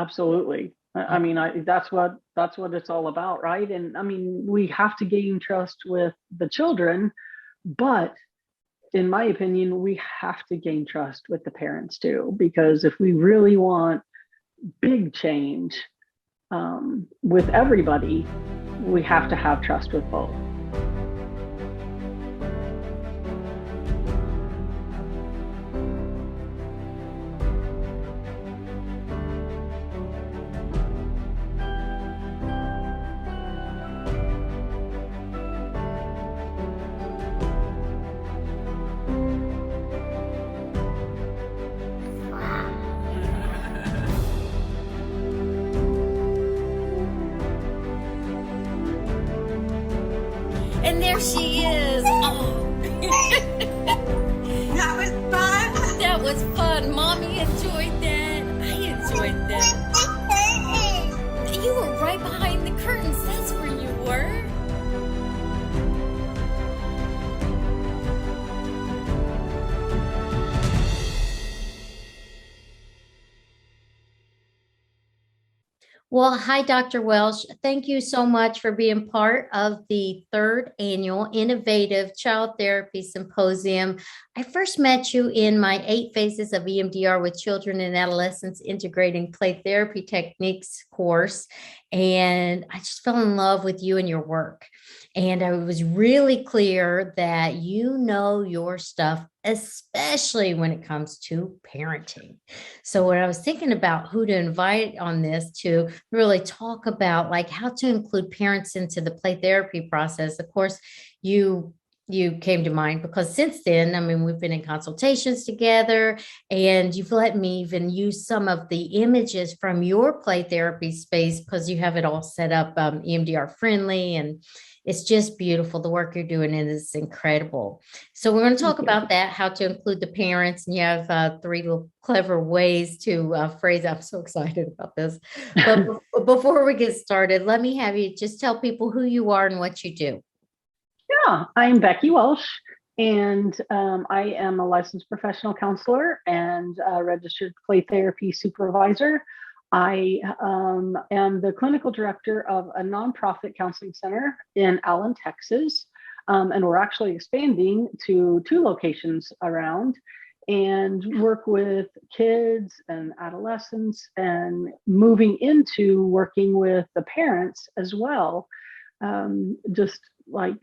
Absolutely. I mean, that's what it's all about, right? And I mean, we have to gain trust with the children, but in my opinion, we have to gain trust with the parents too, because if we really want big change with everybody, we have to have trust with both. And there she is. Oh. That was fun. That was fun. Mommy enjoyed that. I enjoyed that. You were right behind the curtains. That's where you were. Well, hi, Dr. Welsh. Thank you so much for being part of the 3rd Annual Innovative Child Therapy Symposium. I first met you in my 8 Phases of EMDR with Children and Adolescents Integrating Play Therapy Techniques course, and I just fell in love with you and your work. And I was really clear that you know your stuff, especially when it comes to parenting. So when I was thinking about who to invite on this to really talk about like how to include parents into the play therapy process, of course, you came to mind because since then, I mean, we've been in consultations together and you've let me even use some of the images from your play therapy space because you have it all set up EMDR friendly, and it's just beautiful. The work you're doing is incredible. So we're going to talk about that, how to include the parents, and you have 3 little clever ways to phrase. I'm so excited about this. But before we get started, let me have you just tell people who you are and what you do. Yeah, I'm Becki Welsh, and I am a licensed professional counselor and a registered play therapy supervisor. I am the clinical director of a nonprofit counseling center in Allen, Texas, and we're actually expanding to 2 locations around and work with kids and adolescents and moving into working with the parents as well. Just like,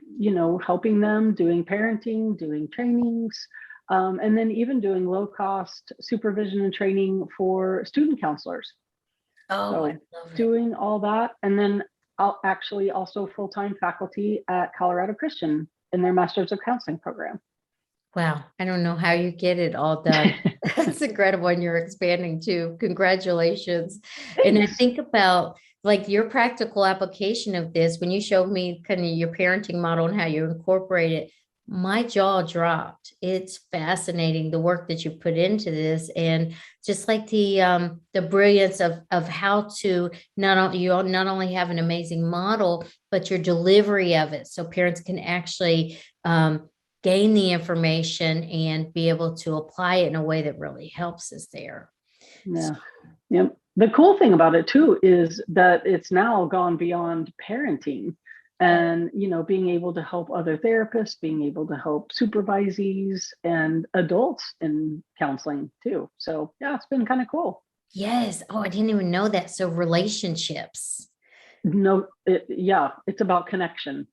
helping them, doing parenting, doing trainings, and then even doing low cost supervision and training for student counselors. Oh, So I love it. doing all that. And then I'll actually also full-time faculty at Colorado Christian in their Masters of Counseling program. Wow. I don't know how you get it all done. That's incredible. And you're expanding too. Congratulations. And I think about like your practical application of this, when you showed me kind of your parenting model and how you incorporate it, my jaw dropped. It's fascinating the work that you put into this, and just like the brilliance of how to not only have an amazing model, but your delivery of it, so parents can actually gain the information and be able to apply it in a way that really helps us there. Yeah. Yep. The cool thing about it too is that it's now gone beyond parenting and, being able to help other therapists, being able to help supervisees and adults in counseling too. So yeah, it's been kind of cool. Yes. Oh, I didn't even know that. So relationships. No, it's about connection.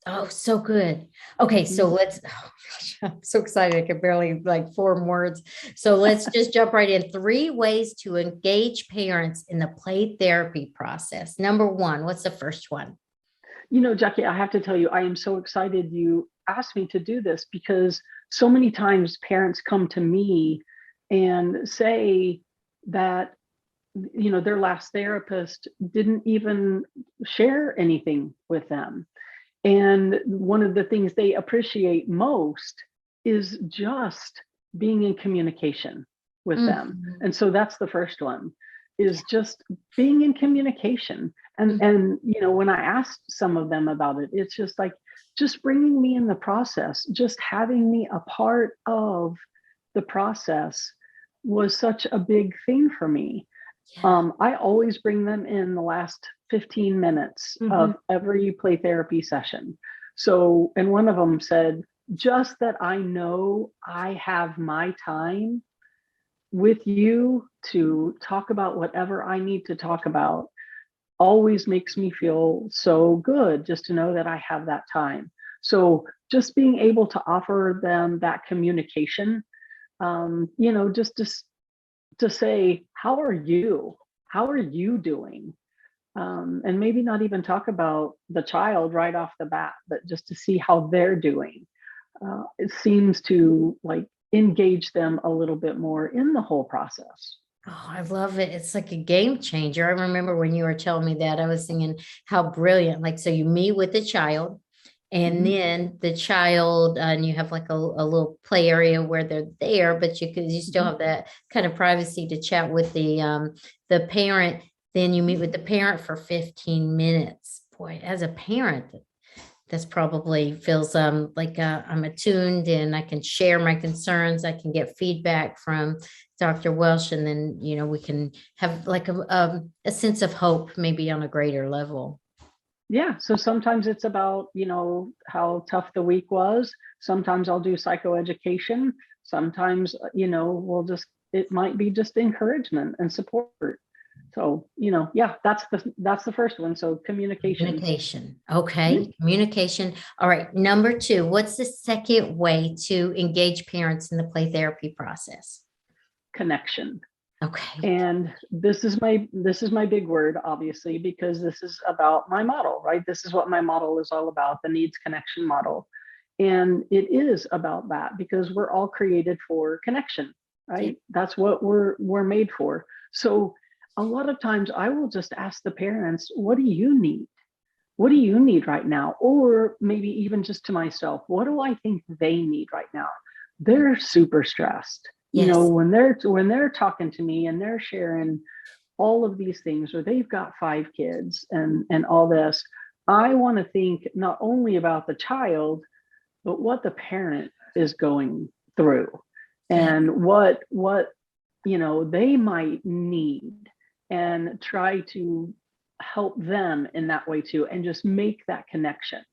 Oh, so good. Okay, so let's, oh gosh, I'm so excited. I can barely like form words. So let's just jump right in. 3 ways to engage parents in the play therapy process. Number 1, what's the first one? Jackie, I have to tell you, I am so excited you asked me to do this because so many times parents come to me and say that, their last therapist didn't even share anything with them. And one of the things they appreciate most is just being in communication with them. And so that's the first one, is just being in communication. And when I asked some of them about it, it's just like, just bringing me in the process, just having me a part of the process was such a big thing for me. Yeah. I always bring them in the last 15 minutes of every play therapy session. So, and one of them said, just that I know I have my time with you to talk about whatever I need to talk about always makes me feel so good just to know that I have that time. So just being able to offer them that communication, just to say, how are you? How are you doing? And maybe not even talk about the child right off the bat, but just to see how they're doing. It seems to like engage them a little bit more in the whole process. Oh, I love it. It's like a game changer. I remember when you were telling me that, I was thinking how brilliant. Like, so you meet with the child, and Mhm. then the child, and you have like a little play area where they're there, but you still Mhm. have that kind of privacy to chat with the parent. Then you meet with the parent for 15 minutes. Boy, as a parent, this probably feels like I'm attuned and I can share my concerns. I can get feedback from Dr. Welsh, and then we can have like a sense of hope, maybe on a greater level. Yeah. So sometimes it's about, how tough the week was. Sometimes I'll do psychoeducation. Sometimes, it might be just encouragement and support. So, yeah, that's the first one. So communication. Communication. Mhm. Okay. Communication. All right. Number two, what's the second way to engage parents in the play therapy process? Connection. Okay. And this is my big word, obviously, because this is about my model, right? This is what my model is all about, the needs connection model. And it is about that because we're all created for connection, Yeah. right? That's what we're made for. So a lot of times I will just ask the parents, what do you need? What do you need right now? Or maybe even just to myself, what do I think they need right now? They're super stressed. Yes. When they're talking to me and they're sharing all of these things, or they've got 5 kids and all this, I want to think not only about the child, but what the parent is going through Yeah. and what they might need, and try to help them in that way too, and just make that connection.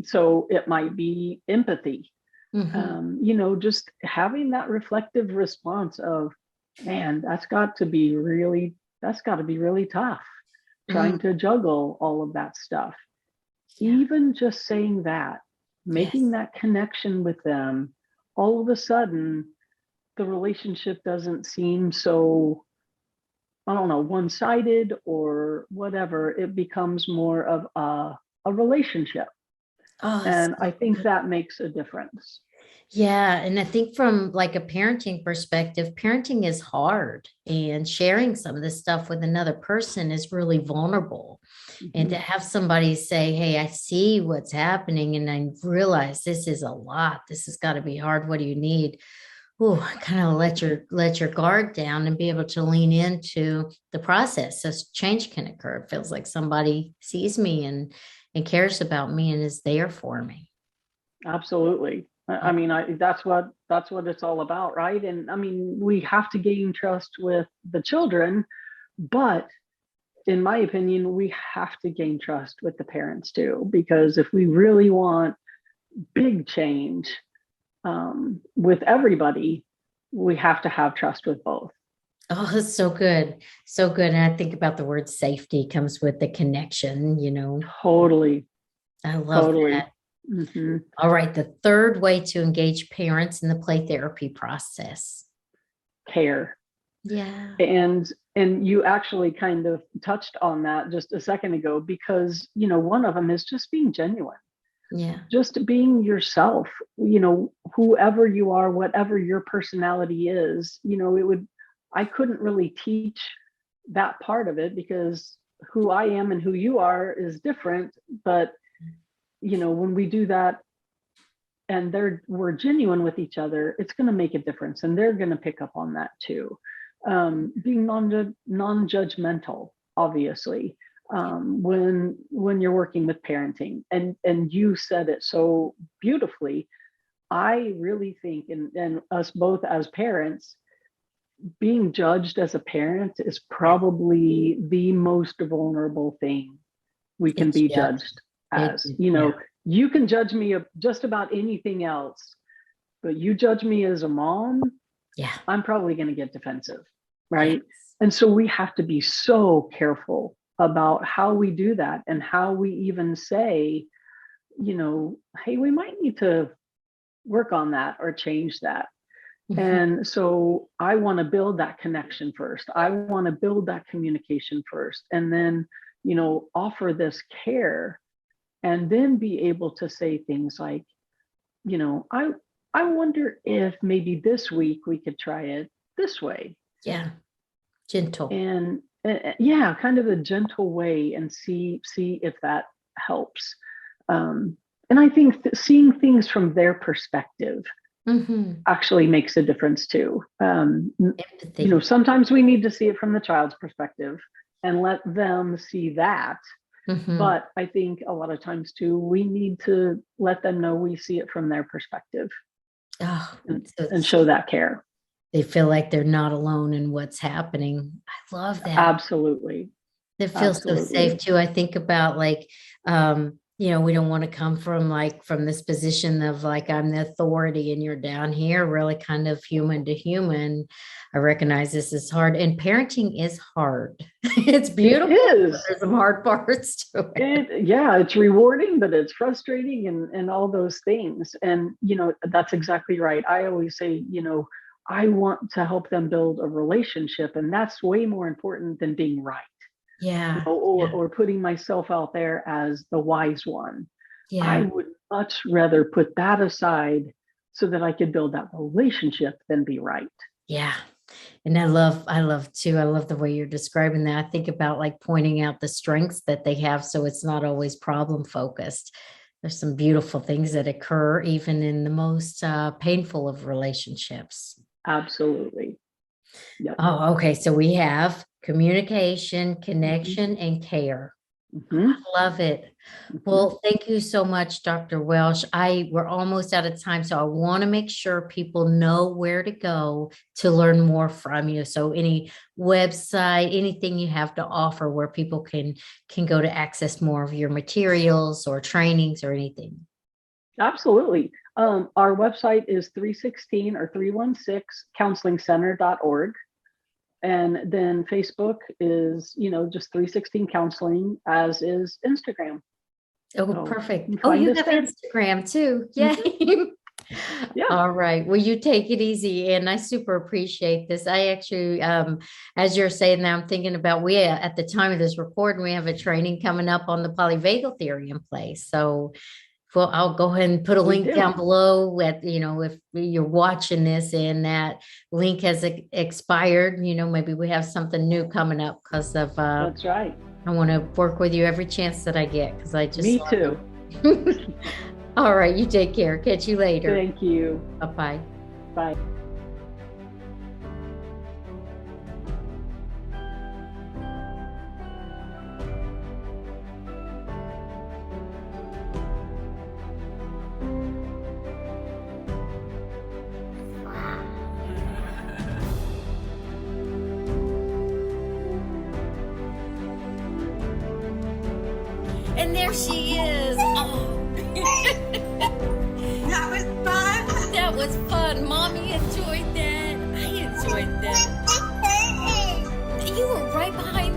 So it might be empathy, Mm-hmm. just having that reflective response of, man, that's got to be really tough Mm, trying to juggle all of that stuff. yeah. Even just saying that, making Yes. that connection with them, all of a sudden the relationship doesn't seem so, I don't know, one-sided or whatever. It becomes more of a relationship. Oh, it's And I so think good. that makes a difference. Yeah, and I think from like a parenting perspective, parenting is hard, and sharing some of this stuff with another person is really vulnerable. And to Mhm. have somebody say, "Hey, I see what's happening and I realize this is a lot. This has got to be hard. What do you need?" Oh, kind of let your guard down and be able to lean into the process so change can occur. It feels like somebody sees me and cares about me and is there for me. Absolutely. I mean, that's what it's all about, right? And I mean, we have to gain trust with the children, but in my opinion, we have to gain trust with the parents too, because if we really want big change, with everybody, we have to have trust with both. Oh, that's so good. So good. And I think about the word safety comes with the connection. Totally, I love totally. that. Hmm. All right. The third way to engage parents in the play therapy process. Care. Yeah. And you actually kind of touched on that just a second ago, because one of them is just being genuine, Yeah. just being yourself, whoever you are, whatever your personality is. I couldn't really teach that part of it because who I am and who you are is different. But when we do that and we're genuine with each other, it's going to make a difference, and they're going to pick up on that too. Being non-judgmental, obviously, when you're working with parenting, and you said it so beautifully. I really think, and us both as parents, being judged as a parent is probably the most vulnerable thing we can be judged as. You can judge me of just about anything else, but you judge me as a mom, I'm probably going to get defensive, right? And so we have to be so careful about how we do that, and how we even say, hey, we might need to work on that or change that. And so I want to build that connection first. I want to build that communication first, and then, offer this care, and then be able to say things like, I wonder if maybe this week we could try it this way. Yeah. Gentle. And kind of a gentle way, and see if that helps. And I think seeing things from their perspective actually makes a difference too. Sometimes we need to see it from the child's perspective and let them see that. But I think a lot of times too, we need to let them know we see it from their perspective, and show that care. They feel like they're not alone in what's happening. I love that. Absolutely. They feel so safe too. I think about we don't want to come from this position of I'm the authority and you're down here, really kind of human to human. I recognize this is hard, and parenting is hard. It's beautiful. It is. There's some hard parts to it. It's rewarding, but it's frustrating, and all those things. And, that's exactly right. I always say, I want to help them build a relationship, and that's way more important than being right. Yeah. Or putting myself out there as the wise one. Yeah. I would much rather put that aside so that I could build that relationship than be right. Yeah. And I love the way you're describing that. I think about pointing out the strengths that they have, so it's not always problem focused. There's some beautiful things that occur even in the most painful of relationships. Absolutely. Yep. Oh, okay. So we have communication, connection, and care. I love it. Well, thank you so much, Dr. Welsh. We're almost out of time, so I want to make sure people know where to go to learn more from you. So any website, anything you have to offer where people can go to access more of your materials or trainings or anything. Absolutely. Our website is 316 counselingcenter.org. And then Facebook is, just 316 Counseling, as is Instagram. Oh, so perfect. Oh, you have Instagram too. Yay. Yeah. All right. Well, you take it easy. And I super appreciate this. I actually, as you're saying that, I'm thinking about, at the time of this recording, we have a training coming up on the polyvagal theory in place. So I'll go ahead and put a link down below if you're watching this and that link has expired, maybe we have something new coming up because of, that's right. I want to work with you every chance that I get because I just. Me too. All right. You take care. Catch you later. Thank you. Bye-bye. Bye. And there she is. Oh. That was fun. That was fun. Mommy enjoyed that. I enjoyed that. You were right behind